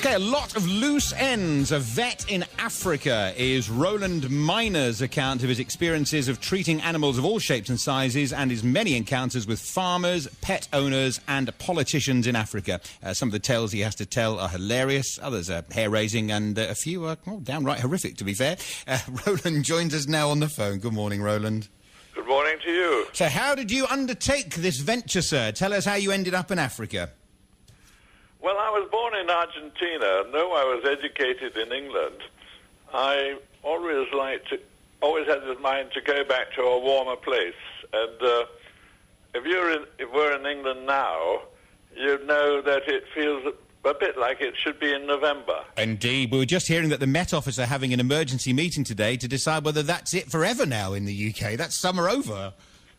OK, a lot of loose ends. A vet in Africa is Roland Minor's account of his experiences of treating animals of all shapes and sizes and his many encounters with farmers, pet owners and politicians in Africa. Some of the tales he has to tell are hilarious, others are hair-raising and a few are downright horrific, to be fair. Roland joins us now on the phone. Good morning, Roland. Good morning to you. So how did you undertake this venture, sir? Tell us how you ended up in Africa. Well, I was born in Argentina. Though I was educated in England, I always had in mind to go back to a warmer place. And if we're in England now, you'd know that it feels a bit like it should be in November. Indeed. We were just hearing that the Met Office are having an emergency meeting today to decide whether that's it forever now in the UK. That's summer over.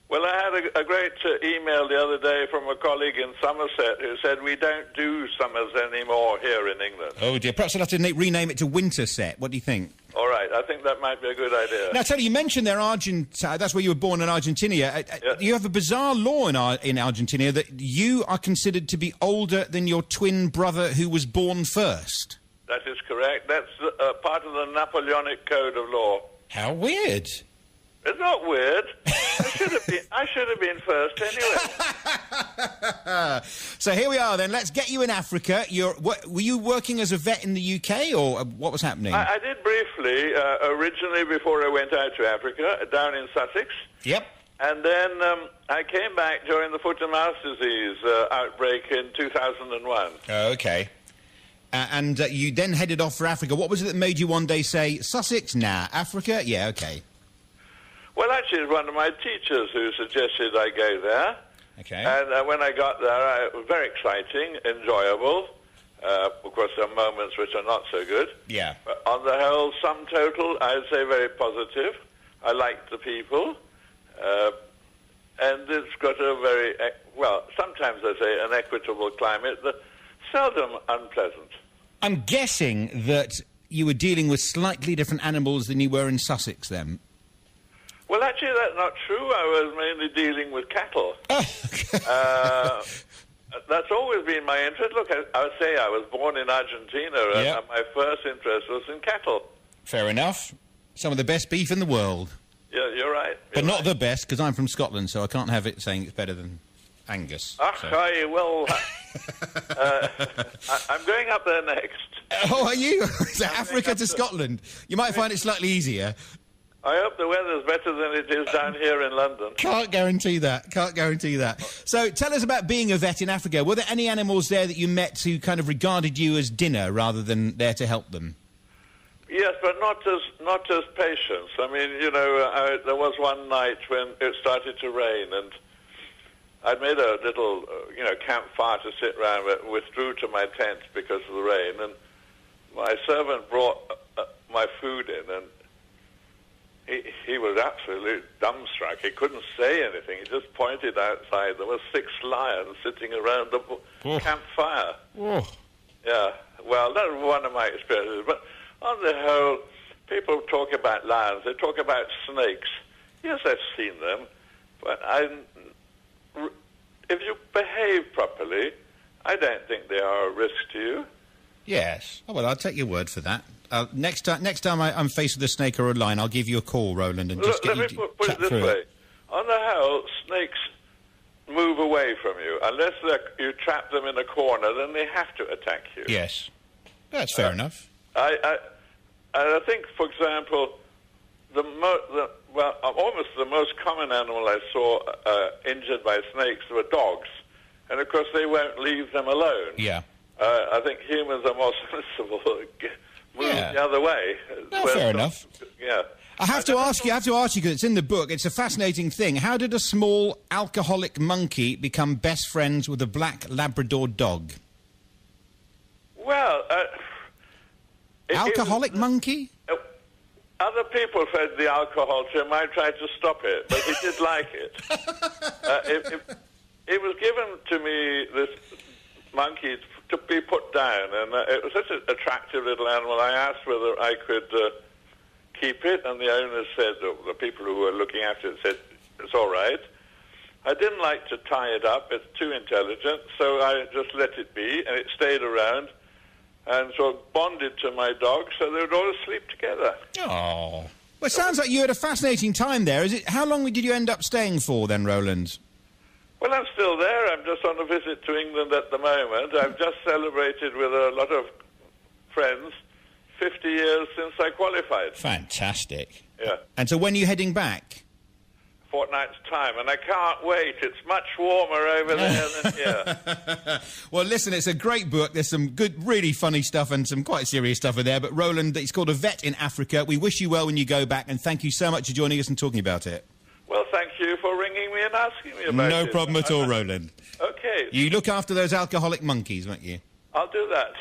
Well, I had a great email the other day from a colleague in Somerset who said we don't do summers anymore here in England. Oh, dear. Perhaps I'll have to rename it to Winterset. What do you think? All right. I think that might be a good idea. Now, tell you mentioned there that's where you were born in Argentina. Yes. You have a bizarre law in Argentina that you are considered to be older than your twin brother who was born first. That is correct. That's part of the Napoleonic Code of Law. How weird. It's not weird. I should have been first anyway. So here we are then. Let's get you in Africa. Were you working as a vet in the UK or what was happening? I did briefly, originally before I went out to Africa, down in Sussex. Yep. And then I came back during the foot and mouth disease outbreak in 2001. Oh, okay. And you then headed off for Africa. What was it that made you one day say, Sussex? Nah. Africa? Yeah, okay. Well, actually, it was one of my teachers who suggested I go there. Okay. And when I got there, it was very exciting, enjoyable. Of course, there are moments which are not so good. Yeah. But on the whole, sum total, I'd say very positive. I liked the people. And it's got a very, sometimes I say an equitable climate, but seldom unpleasant. I'm guessing that you were dealing with slightly different animals than you were in Sussex, then. Well, actually, that's not true. I was mainly dealing with cattle. That's always been my interest. Look, I would say I was born in Argentina, and my first interest was in cattle. Fair enough. Some of the best beef in the world. Yeah, you're right. But not the best, because I'm from Scotland, so I can't have it saying it's better than Angus. I'm going up there next. Oh, are you? So Africa to Scotland. You might find it slightly easier. I hope the weather's better than it is down here in London. Can't guarantee that. Can't guarantee that. So tell us about being a vet in Africa. Were there any animals there that you met who kind of regarded you as dinner rather than there to help them? Yes, but not as patients. I mean, there was one night when it started to rain, and I'd made a little, campfire to sit around, but withdrew to my tent because of the rain, and my servant brought my food in, and he was absolutely dumbstruck. He couldn't say anything. He just pointed outside. There were 6 lions sitting around the campfire. Oh. Yeah, well, that was one of my experiences. But on the whole, people talk about lions. They talk about snakes. Yes, I've seen them. But if you behave properly, I don't think they are a risk to you. Yes. Oh, well, I'll take your word for that. Next time I'm faced with a snake or a lion, I'll give you a call, Roland, and just let me put it this way. On the whole, snakes move away from you. Unless you trap them in a corner, then they have to attack you. Yes. That's fair enough. I think, for example, almost the most common animal I saw injured by snakes were dogs. And, of course, they won't leave them alone. Yeah. I think humans are more sensible. Move the other way. No, fair enough. Yeah. I have to ask you, because it's in the book, it's a fascinating thing. How did a small alcoholic monkey become best friends with a black Labrador dog? Well, alcoholic monkee? Other people fed the alcohol to him. I tried to stop it, but he did like it. It was given to me, this monkey, to be put down, and it was such an attractive little animal. I asked whether I could keep it, and the owner said, the people who were looking after it said, it's all right. I didn't like to tie it up. It's too intelligent, so I just let it be, and it stayed around. and sort of bonded to my dog, so they would always sleep together. Oh. Well, it sounds like you had a fascinating time there. How long did you end up staying for then, Roland? Well, I'm still there. I'm just on a visit to England at the moment. I've just celebrated with a lot of friends 50 years since I qualified. Fantastic. Yeah. And so when are you heading back? Fortnight's time, and I can't wait. It's much warmer over there than here. Well, listen, it's a great book. There's some good, really funny stuff and some quite serious stuff in there. But, Roland, it's called A Vet in Africa. We wish you well when you go back, and thank you so much for joining us and talking about it. Well, thank you for ringing me and asking me about it. No problem at all, Roland. Okay. You look after those alcoholic monkeys, won't you? I'll do that.